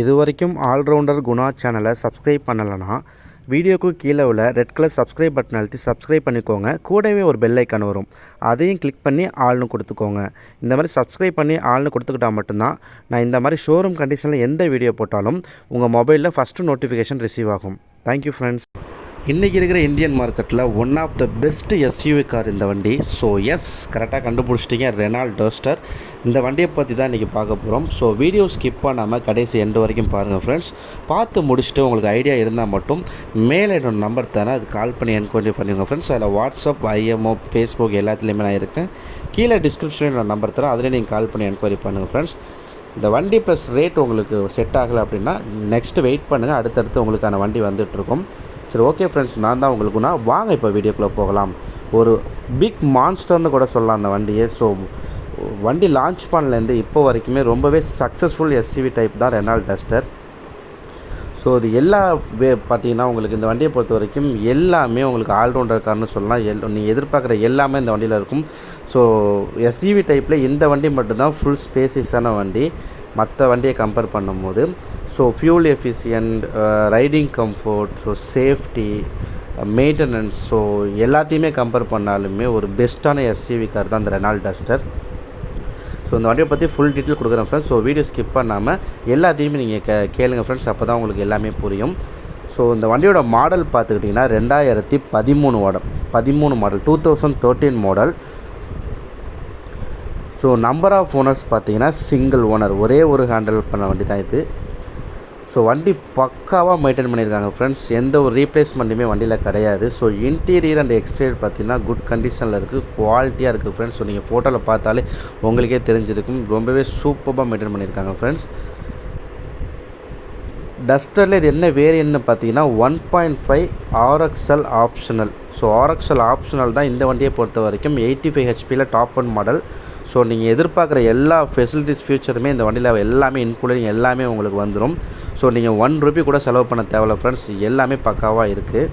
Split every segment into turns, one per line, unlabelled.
இதுவரைக்கும் ஆல்ரவுண்டர் குணா சேனலை சப்ஸ்கிரைப் பண்ணலைன்னா வீடியோக்கு கீழே உள்ள ரெட் கலர் சப்ஸ்கிரைப் பட்டன் அழுத்தி சப்ஸ்கிரைப் பண்ணிக்கோங்க. கூடவே ஒரு பெல் ஐக்கான் வரும், அதையும் கிளிக் பண்ணி ஆள்னு கொடுத்துக்கோங்க. இந்த மாதிரி சப்ஸ்கிரைப் பண்ணி ஆள்னு கொடுத்துக்கிட்டால் மட்டும்தான் நான் இந்த மாதிரி ஷோரூம் கண்டிஷனில் எந்த வீடியோ போட்டாலும் உங்கள் மொபைலில் ஃபஸ்ட்டு நோட்டிஃபிகேஷன் ரிசீவ் ஆகும். Thank you friends. இன்றைக்கி இருக்கிற இந்தியன் மார்க்கெட்டில் one of the best SUV car இந்த வண்டி. ஸோ கரெக்டாக கண்டுபிடிச்சிட்டிங்க, ரெனால்ட் டஸ்டர். இந்த வண்டியை பற்றி தான் இன்றைக்கி பார்க்க போகிறோம். ஸோ வீடியோ ஸ்கிப் பண்ணாமல் கடைசி எண்டு வரைக்கும் பாருங்கள் ஃப்ரெண்ட்ஸ். பார்த்து முடிச்சுட்டு உங்களுக்கு ஐடியா இருந்தால் மட்டும் மேலே என்னோட நம்பர் தானே, அது கால் பண்ணி என்கொயரி பண்ணுங்க ஃப்ரெண்ட்ஸ். அதில் வாட்ஸ்அப், ஐஎம்ஓ, ஃபேஸ்புக் எல்லாத்துலேயுமே நான் இருக்கேன். கீழே டிஸ்கிரிப்ஷனில் என்னோட நம்பர் தரேன், அதிலே நீங்கள் கால் பண்ணி என்கொயரி பண்ணுங்கள் ஃப்ரெண்ட்ஸ். இந்த வண்டி ப்ளஸ் ரேட் உங்களுக்கு செட் ஆகலை அப்படின்னா நெக்ஸ்ட்டு வெயிட் பண்ணுங்கள், அடுத்தடுத்து உங்களுக்கான வண்டி வந்துட்டுருக்கும். சரி, ஓகே ஃப்ரெண்ட்ஸ், நான் தான் உங்களுக்குன்னா வாங்க இப்போ வீடியோக்குள்ளே போகலாம். ஒரு பிக் மான்ஸ்டர்னு கூட சொல்லலாம் அந்த வண்டியை. ஸோ வண்டி லான்ச் பண்ணலேருந்து இப்போ வரைக்குமே ரொம்பவே சக்ஸஸ்ஃபுல் எஸ்யூவி டைப் தான் ரெனால்ட் டஸ்டர். ஸோ இது எல்லா பார்த்தீங்கன்னா உங்களுக்கு இந்த வண்டியை பொறுத்த வரைக்கும் எல்லாமே உங்களுக்கு ஆல்ரவுண்டர் கார்னு சொல்லலாம். நீங்கள் எதிர்பார்க்குற எல்லாமே இந்த வண்டியில் இருக்கும். ஸோ எஸ்யூவி டைப்பில் இந்த வண்டி மட்டும்தான் ஃபுல் ஸ்பேசியஸான வண்டி மற்ற வண்டியை கம்பேர் பண்ணும்போது. So fuel efficient, riding comfort, so safety, maintenance, so எல்லாத்தையுமே கம்பேர் பண்ணாலுமே ஒரு பெஸ்ட்டான எஸ்யூவி கார் தான் இந்த ரெனால்ட் டஸ்டர். ஸோ இந்த வண்டியை பற்றி ஃபுல் டீட்டெயில் கொடுக்குறேன் ஃப்ரெண்ட்ஸ். ஸோ வீடியோ ஸ்கிப் பண்ணாமல் எல்லாத்தையுமே நீங்கள் கேளுங்க ஃப்ரெண்ட்ஸ், அப்போ தான் உங்களுக்கு எல்லாமே புரியும். ஸோ இந்த வண்டியோட மாடல் பார்த்துக்கிட்டிங்கன்னா 2013 model, 2013 model. So number of owners பார்த்தீங்கன்னா சிங்கிள் ஓனர், ஒரே ஒரு ஹேண்டில் பண்ண வண்டி தான் இது. ஸோ வண்டி பக்காவாக மெயின்டைன் பண்ணியிருக்காங்க ஃப்ரெண்ட்ஸ், எந்த ஒரு ரீப்ளேஸ்மெண்ட்டுமே வண்டியில் கிடையாது. ஸோ இன்டீரியர் அண்ட் எக்ஸ்டீரியர் பார்த்தீங்கன்னா குட் கண்டிஷனில் இருக்குது, குவாலிட்டியாக இருக்குது ஃப்ரெண்ட்ஸ். ஸோ நீங்கள் ஃபோட்டோவில் பார்த்தாலே உங்களுக்கே தெரிஞ்சிருக்கும், ரொம்பவே சூப்பராக மெயின்டைன் பண்ணியிருக்காங்க ஃப்ரெண்ட்ஸ். டஸ்டரில் இது என்ன வேரியன்ட்னு பார்த்தீங்கன்னா 1.5 RXL optional. So RXL optional தான் இந்த வண்டியை பொறுத்த வரைக்கும் 85 ஹெச்பியில் டாப் ஒன் மாடல். ஸோ நீங்கள் எதிர்பார்க்குற எல்லா ஃபெசிலிட்டிஸ் ஃபியூச்சருமே இந்த வண்டியில் எல்லாமே இன்க்ளூடிங் எல்லாமே உங்களுக்கு வந்துடும். ஸோ நீங்கள் ₹1 கூட செலவு பண்ண தேவையில்ல ஃப்ரெண்ட்ஸ், எல்லாமே பக்காவாக இருக்குது.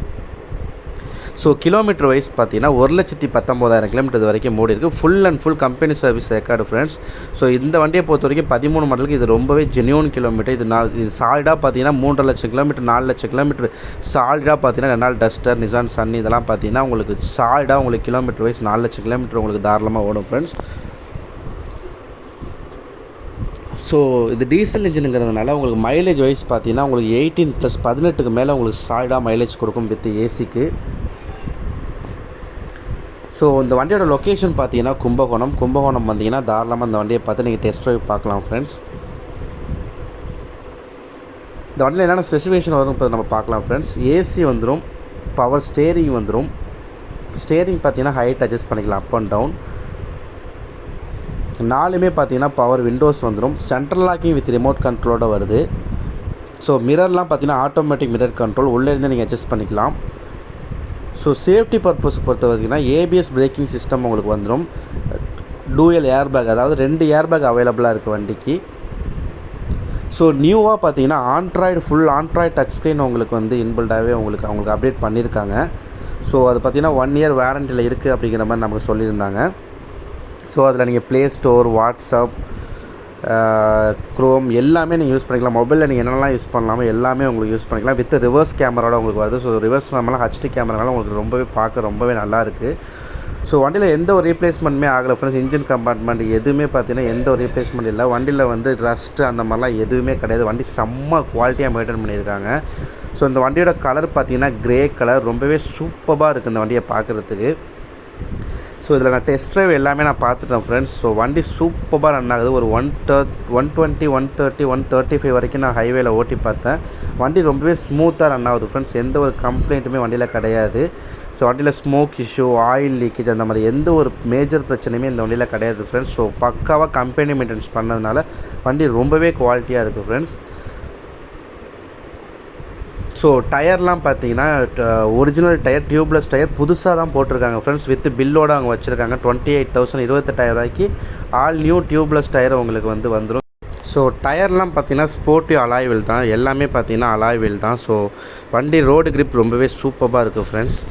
ஸோ கிலோமீட்டர் வைஸ் பார்த்தீங்கன்னா 1,19,000 கிலோமீட்டர் இது வரைக்கும் ஓடி இருக்குது. Full and full company service record friends. So இந்த வண்டியை பொறுத்த வரைக்கும் 13 மாடலுக்கு இது ரொம்பவே ஜென்யூன் கிலோமீட்டர். இது சாலிடாக பார்த்தீங்கன்னா 3.5 லட்சம் கிலோமீட்டர், 4 லட்சம் கிலோமீட்டர் சாலிடாக பார்த்தீங்கன்னா ரெனால்ட் டஸ்டர், நிசான் சன்னி இதெல்லாம் பார்த்தீங்கன்னா உங்களுக்கு சாலிடாக உங்களுக்கு கிலோமீட்டர் வைஸ் 4 லட்சம் கிலோமீட்டர் உங்களுக்கு தாராளமாக ஓடும் ஃப்ரெண்ட்ஸ். ஸோ இது டீசல் இன்ஜினுங்கிறதுனால உங்களுக்கு மைலேஜ் வைஸ் பார்த்தீங்கன்னா உங்களுக்கு 18 + 18க்கு மேலே உங்களுக்கு சாலிடாக மைலேஜ் கொடுக்கும் வித் ஏசிக்கு. ஸோ இந்த வண்டியோட லொக்கேஷன் பார்த்தீங்கன்னா கும்பகோணம் வந்தீங்கன்னா தாராளமாக இந்த வண்டியை பார்த்து நீங்கள் டெஸ்ட் ட்ரைவ் பார்க்கலாம் ஃப்ரெண்ட்ஸ். இந்த வண்டியில் என்னென்ன ஸ்பெசிஃபிகேஷன் வரும் இப்போ நம்ம பார்க்கலாம் ஃப்ரெண்ட்ஸ். ஏசி வந்துடும், பவர் ஸ்டேரிங் வந்துடும். ஸ்டேரிங் பார்த்தீங்கன்னா ஹைட் அட்ஜஸ்ட் பண்ணிக்கலாம், அப் அண்ட் டவுன். நாலுமே பார்த்தீங்கன்னா பவர் விண்டோஸ் வந்துடும். சென்ட்ரல் லாக்கிங் வித் ரிமோட் கண்ட்ரோலோடு வருது. ஸோ மிரர்லாம் பார்த்தீங்கன்னா ஆட்டோமேட்டிக் மிரர் கண்ட்ரோல், உள்ளேருந்து நீங்கள் அட்ஜஸ்ட் பண்ணிக்கலாம். ஸோ சேஃப்டி பர்பஸ் பொறுத்த பார்த்திங்கன்னா ABS பிரேக்கிங் சிஸ்டம் உங்களுக்கு வந்துடும். டூயல் ஏர்பேக், அதாவது 2 ஏர்பேக் அவைலபிளாக இருக்குது வண்டிக்கு. ஸோ நியூவாக பார்த்தீங்கன்னா ஃபுல் ஆண்ட்ராய்டு டச் ஸ்க்ரீன் உங்களுக்கு வந்து இன்பில்டாகவே அவங்களுக்கு அப்டேட் பண்ணியிருக்காங்க. ஸோ அது பார்த்திங்கன்னா 1 இயர் வாரண்டியில் இருக்குது அப்படிங்கிற மாதிரி நமக்கு சொல்லியிருந்தாங்க. ஸோ அதில் நீங்கள் ப்ளே ஸ்டோர், வாட்ஸ்அப், க்ரோம் எல்லாமே நீங்கள் யூஸ் பண்ணிக்கலாம். மொபைலில் நீங்கள் என்னெல்லாம் யூஸ் பண்ணலாமோ எல்லாமே உங்களுக்கு யூஸ் பண்ணிக்கலாம். வித் ரிவர்ஸ் கேமராவோட உங்களுக்கு வருது. ஸோ ரிவர்ஸ் கேமரா HD கேமரானால உங்களுக்கு ரொம்பவே நல்லா இருக்குது. ஸோ வண்டியில் எந்த ஒரு ரீப்ளேஸ்மெண்ட்டுமே ஆகலை ஃப்ரெண்ட்ஸ். இன்ஜின் கம்பார்ட்மெண்ட் எதுவுமே பார்த்தீங்கன்னா எந்த ஒரு ரீப்ளேஸ்மெண்ட் இல்லை. வண்டியில் வந்து ரஸ்ட்டு அந்த மாதிரிலாம் எதுவுமே கிடையாது. வண்டி செம்ம குவாலிட்டியாக மெயின்டைன் பண்ணியிருக்காங்க. ஸோ இந்த வண்டியோட கலர் பார்த்தீங்கன்னா கிரே கலர், ரொம்பவே சூப்பராக இருக்குது இந்த வண்டியை பார்க்குறதுக்கு. ஸோ இதில் நான் டெஸ்ட் ட்ரைவ் எல்லாமே நான் பார்த்துட்டேன் ஃப்ரெண்ட்ஸ். ஸோ வண்டி சூப்பராக ரன் ஆகுது. ஒரு 120, 130, 135 வரைக்கும் நான் ஹைவேல ஓட்டி பார்த்தேன். வண்டி ரொம்பவே ஸ்மூத்தாக ரன் ஆகுது ஃப்ரெண்ட்ஸ். எந்த ஒரு கம்ப்ளைண்ட்டுமே வண்டியில் கிடையாது. ஸோ வண்டியில் ஸ்மோக் இஷ்யூ, ஆயில் லீக்கேஜ் அந்த மாதிரி எந்த ஒரு மேஜர் பிரச்சனையுமே இந்த வண்டியில் கிடையாது ஃப்ரெண்ட்ஸ். ஸோ பக்காவாக கம்பெனி மெயின்டெனன்ஸ் பண்ணதுனால வண்டி ரொம்பவே குவாலிட்டியாக இருக்குது ஃப்ரெண்ட்ஸ். ஸோ டயர்லாம் பார்த்தீங்கன்னா ஒரிஜினல் டயர், டியூப்லெஸ் டயர் புதுசாக தான் போட்டிருக்காங்க ஃப்ரெண்ட்ஸ். வித் பில்லோடு அவங்க வச்சுருக்காங்க. 28,000 28,000 ரூபாய்க்கு ஆல் நியூ டியூப்லெஸ் டயர் உங்களுக்கு வந்துடும். ஸோ டயர்லாம் பார்த்தீங்கன்னா ஸ்போர்ட்டி அலாய்வீல் தான், எல்லாமே பார்த்தீங்கன்னா அலாய்வீல் தான். ஸோ வண்டி ரோடு கிரிப் ரொம்பவே சூப்பராக இருக்குது ஃப்ரெண்ட்ஸ்.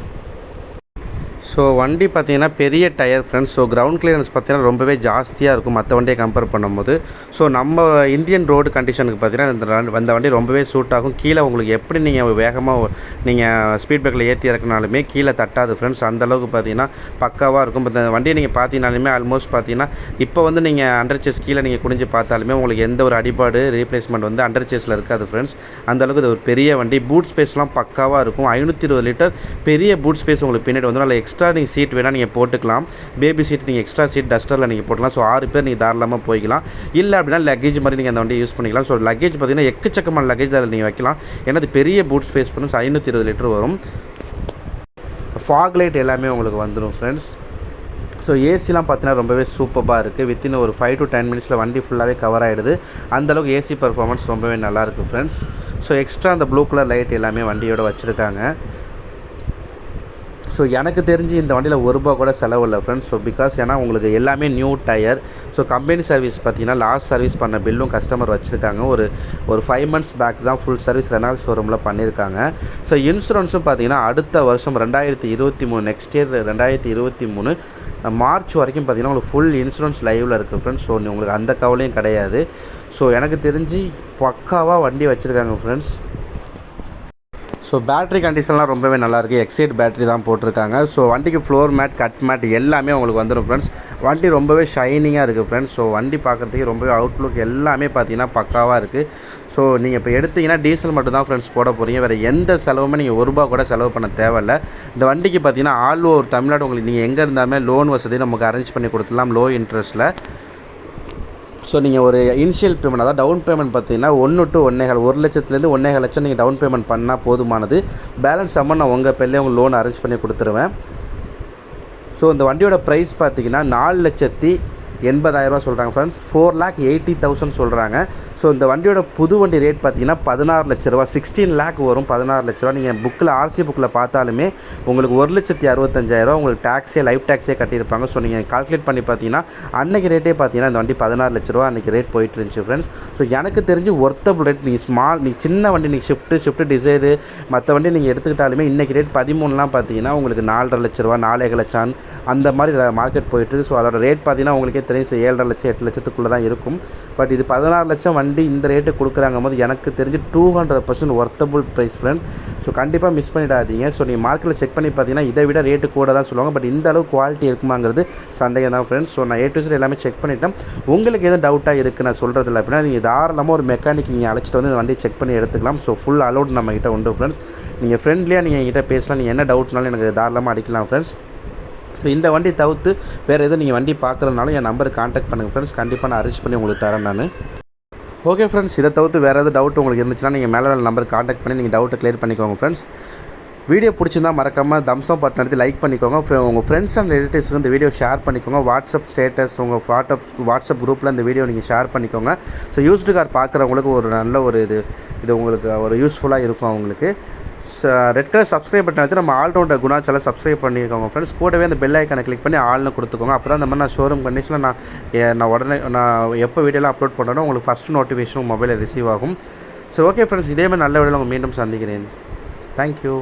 ஸோ வண்டி பார்த்தீங்கன்னா பெரிய tyre friends. So ground clearance பார்த்தீங்கன்னா ரொம்பவே ஜாஸ்தியாக இருக்கும் மற்ற வண்டியை கம்பேர் பண்ணும்போது. ஸோ நம்ம இந்தியன் ரோடு கண்டிஷனுக்கு பார்த்தீங்கன்னா இந்த வண்டி ரொம்பவே சூட் ஆகும். கீழே உங்களுக்கு எப்படி நீங்கள் வேகமாக நீங்கள் ஸ்பீட் பிரேக்கில் ஏற்றி இறக்குனாலுமே கீழே தட்டாது ஃப்ரெண்ட்ஸ். அந்தளவுக்கு பார்த்தீங்கன்னா பக்காவாக இருக்கும். இந்த வண்டியை நீங்கள் பார்த்தீங்கனாலுமே ஆல்மோஸ்ட் பார்த்தீங்கன்னா இப்போ வந்து நீங்கள் அண்டர் சேஸ் கீழே நீங்கள் குனிஞ்சு பார்த்தாலுமே உங்களுக்கு எந்த ஒரு அடிபாடு ரீப்ளேஸ்மெண்ட் வந்து அண்டர் சேஸில் இருக்காது ஃப்ரெண்ட்ஸ். அந்தளவுக்கு இது ஒரு பெரிய வண்டி. பூட் ஸ்பேஸ்லாம் பக்காவாக இருக்கும். 520 லிட்டர் பெரிய பூட் ஸ்பேஸ் உங்களுக்கு பின்னாடி வந்து அதில் எக்ஸ்ட்ரா நீங்கள் சீட் வேணால் நீங்கள் போட்டுக்கலாம். பேபி சீட் நீங்கள் எக்ஸ்ட்ரா சீட் டஸ்டரில் நீங்கள் போட்டுக்கலாம். ஸோ 6 பேர் நீங்கள் தாராளமாக போய்க்கலாம். இல்லை அப்படின்னா லக்கேஜ் மாதிரி நீங்கள் அந்த வண்டியை யூஸ் பண்ணிக்கலாம். ஸோ லக்கேஜ் பார்த்தீங்கன்னா எக்கச்சக்கமான லக்கேஜ் அதில் நீங்கள் வைக்கலாம். ஏன்னா அது பெரிய பூட் ஸ்பேஸ் பண்ணி 520 லிட்டர் வரும். ஃபாக் லைட் எல்லாமே உங்களுக்கு வந்துடும் ஃப்ரெண்ட்ஸ். ஸோ ஏசிலாம் பார்த்தீங்கன்னா ரொம்பவே சூப்பராக இருக்குது. வித்தின் ஒரு 5 to 10 மினிட்ஸில் வண்டி ஃபுல்லாகவே கவர் ஆகிடுது. அந்தளவுக்கு ஏசி பர்ஃபார்மன்ஸ் ரொம்பவே நல்லாயிருக்கு ஃப்ரெண்ட்ஸ். ஸோ எக்ஸ்ட்ரா அந்த ப்ளூ கலர் லைட் எல்லாமே வண்டியோட வச்சுருக்காங்க. ஸோ எனக்கு தெரிஞ்சு இந்த வண்டியில் ₹1 கூட செலவு இல்லை ஃப்ரெண்ட்ஸ். ஸோ பிகாஸ் ஏன்னா உங்களுக்கு எல்லாமே new tyre. So company service பார்த்தீங்கன்னா லாஸ்ட் சர்வீஸ் பண்ண பில்லும் கஸ்டமர் வச்சுருக்காங்க. ஒரு 5 months பேக் தான் ஃபுல் சர்வீஸ் ரெனால்ட் ஷோரூமில் பண்ணியிருக்காங்க. ஸோ இன்சூரன்ஸும் பார்த்தீங்கன்னா அடுத்த வருஷம் 2023 நெக்ஸ்ட் இயர் 2023 மார்ச் வரைக்கும் பார்த்தீங்கன்னா உங்களுக்கு ஃபுல் இன்சூரன்ஸ் லைவில் இருக்குது ஃப்ரெண்ட்ஸ். ஸோ உங்களுக்கு அந்த கவலையும் கிடையாது. ஸோ எனக்கு தெரிஞ்சு பக்காவாக வண்டி வச்சுருக்காங்க ஃப்ரெண்ட்ஸ். ஸோ பேட்ரி கண்டிஷன்லாம் ரொம்பவே நல்லாயிருக்கு. எக்ஸைட் பேட்ரி தான் போட்டிருக்காங்க. ஸோ வண்டிக்கு ஃப்ளோர் மேட் கட் மேட் எல்லாமே உங்களுக்கு வந்துடும் ஃப்ரெண்ட்ஸ். வண்டி ரொம்பவே ஷைனிங்காக இருக்குது ஃப்ரெண்ட்ஸ். ஸோ வண்டி பார்க்குறதுக்கு ரொம்பவே அவுட்லுக் எல்லாமே பார்த்தீங்கன்னா பக்காவாக இருக்குது. ஸோ நீங்கள் இப்போ எடுத்திங்கன்னா டீசல் மட்டும் தான் ஃப்ரெண்ட்ஸ் போட போகிறீங்க. வேறு எந்த செலவுமே நீங்கள் ₹1 கூட செலவு பண்ண தேவையில்லை. இந்த வண்டிக்கு பார்த்தீங்கன்னா ஆல் ஓவர் தமிழ்நாடு உங்களுக்கு நீங்கள் எங்கே இருந்தாலுமே லோன் வசதி நமக்கு அரேஞ்ச் பண்ணி கொடுத்துடலாம் லோ இன்ட்ரெஸ்ட்டில். ஸோ நீங்கள் ஒரு இனிஷியல் பேமெண்ட் அதாவது டவுன் பேமெண்ட் பார்த்தீங்கன்னா 1 to 1.25 1 லட்சத்துலேருந்து 1.25 லட்சம் நீங்கள் டவுன் பேமெண்ட் பண்ணால் போதுமானது. பேலன்ஸ் அமௌண்ட் நான் உங்கள் பேர்லேயே உங்களுக்கு லோன் அரேஞ்ச் பண்ணி கொடுத்துருவேன். ஸோ இந்த வண்டியோட ப்ரைஸ் பார்த்தீங்கன்னா 4,80,000 சொல்கிறாங்க ஃப்ரெண்ட்ஸ். 4,80,000 சொல்கிறாங்க. ஸோ இந்த வண்டியோட புது வண்டி ரேட் பார்த்தீங்கன்னா 16 லட்ச ரூபா. 16 lakh வரும். 16 லட்ச ரூபா. நீங்கள் புக்கில் ஆர்சி புக்கில் பார்த்தாலுமே உங்களுக்கு 1,65,000 உங்களுக்கு டேக்ஸே லைஃப் டேக்ஸே கட்டியிருப்பாங்க. ஸோ நீங்கள் கால்குலேட் பண்ணி பார்த்தீங்கன்னா அன்றைக்கி ரேட்டே பார்த்தீங்கன்னா இந்த வண்டி 16 லட்ச ரூபா அன்றைக்கி ரேட் போயிட்டு இருந்துச்சு ஃப்ரெண்ட்ஸ். ஸோ எனக்கு தெரிஞ்சு ஒர்த்தபிள் ரேட். நீ சின்ன வண்டி நீங்கள் ஷிஃப்ட்டு டிசைரு மற்ற வண்டி நீங்கள் எடுத்துக்கிட்டாலுமே இன்றைக்கி ரேட் 13 பார்த்தீங்கன்னா உங்களுக்கு 4.5 லட்ச ரூபா 4.5 லட்சம் அந்த மாதிரி மார்க்கெட் போயிட்டுருக்கு. ஸோ அதோட ரேட் பார்த்தீங்கன்னா உங்களுக்கே தெரியும் 7.5 லட்சம் 8 லட்சத்துக்குள்ளே தான் இருக்கும். பட் இது 16 லட்சம் வண்டி இந்த ரேட்டு கொடுக்குறாங்க போது எனக்கு தெரிஞ்சு 200% ஒர்த்தபுள் ப்ரைஸ் ஃப்ரெண்ட். ஸோ கண்டிப்பாக மிஸ் பண்ணிடாதீங்க. ஸோ நீங்கள் மார்க்கெட்டில் செக் பண்ணி பார்த்தீங்கன்னா இதை விட ரேட்டு கூட தான் சொல்லுவாங்க. பட் இந்த அளவு குவாலிட்டி இருக்குமாங்கிறது சந்தேகம் தான் ஃப்ரெண்ட்ஸ். ஸோ நான் A to Z எல்லாமே செக் பண்ணிட்டேன். உங்களுக்கு எதுவும் டவுட்டாக இருக்குது நான் சொல்கிறது இல்லை அப்படின்னா நீங்கள் தாராளமாக ஒரு மெக்கானிக் நீங்கள் அழைச்சிட்டு வந்து இந்த வண்டியை செக் பண்ணி எடுத்துக்கலாம். ஸோ ஃபுல் அலோட் நம்மகிட்ட உண்டு ஃப்ரெண்ட்ஸ். நீங்கள் ஃப்ரெண்ட்லியாக நீங்கள் என்கிட்ட பேசலாம். நீங்கள் என்ன டவுட்னாலும் எனக்கு தாராளமாக அடிக்கலாம் ஃப்ரெண்ட்ஸ். ஸோ இந்த வண்டி தவிர்த்து வேறு எதுவும் நீங்கள் வண்டி பார்க்குறதுனாலும் என் நம்பருக்கு கான்டாக்ட் பண்ணுங்கள் ஃப்ரெண்ட்ஸ். கண்டிப்பாக நான் அரேஞ்ச் பண்ணி உங்களுக்கு தரேன் நான். ஓகே ஃப்ரெண்ட்ஸ், இதை தவிர்த்து வேறு எதாவது டவுட் உங்களுக்கு இருந்துச்சுன்னா நீங்கள் மேலே நம்பருக்கு கான்டாக்ட் பண்ணி நீங்கள் டவுட்டை க்ளியர் பண்ணிக்கோங்க ஃப்ரெண்ட்ஸ். வீடியோ பிடிச்சிருந்தா மறக்காமல் தம்ஸ்அப் பட்டன் எடுத்து லைக் பண்ணிக்கோங்க. உங்கள் ஃப்ரெண்ட்ஸ் அண்ட் ரிலேட்டிவ்ஸுக்கு இந்த வீடியோ ஷேர் பண்ணிக்கோங்க. வாட்ஸ்அப் ஸ்டேட்டஸ் உங்கள் வாட்ஸ்அப் குரூப்பில் இந்த வீடியோ நீங்கள் ஷேர் பண்ணிக்கோங்க. ஸோ யூஸ்டு கார் பார்க்குறவங்களுக்கு ஒரு நல்ல ஒரு இது உங்களுக்கு ஒரு யூஸ்ஃபுல்லாக இருக்கும் அவங்களுக்கு. ரெட் கலர் சப்ஸ்கிரைப் பட்டன் எடுத்து நம்ம ஆல்ரவுண்டர் குணா சேனல் சப்ஸ்கிரைப் பண்ணிக்கோங்க ஃப்ரெண்ட்ஸ். கூடவே அந்த பெல் ஐக்கானை கிளிக் பண்ணி ஆல்னு கொடுத்துக்கோங்க. அப்புறம் இந்த மாதிரி நான் ஷோரூம் கண்டிஷனில் நான் உடனே நான் எப்போ வீடியோலாம் அப்லோட் பண்ணுறேனோ உங்களுக்கு ஃபஸ்ட்டு நோட்டிஃபிகேஷன் மொபைலில் ரிசீவ் ஆகும். ஸோ ஓகே ஃப்ரெண்ட்ஸ், இதே மாதிரி நல்ல வீடியோவில் உங்கள் மீண்டும் சந்திக்கிறேன். தேங்க்யூ.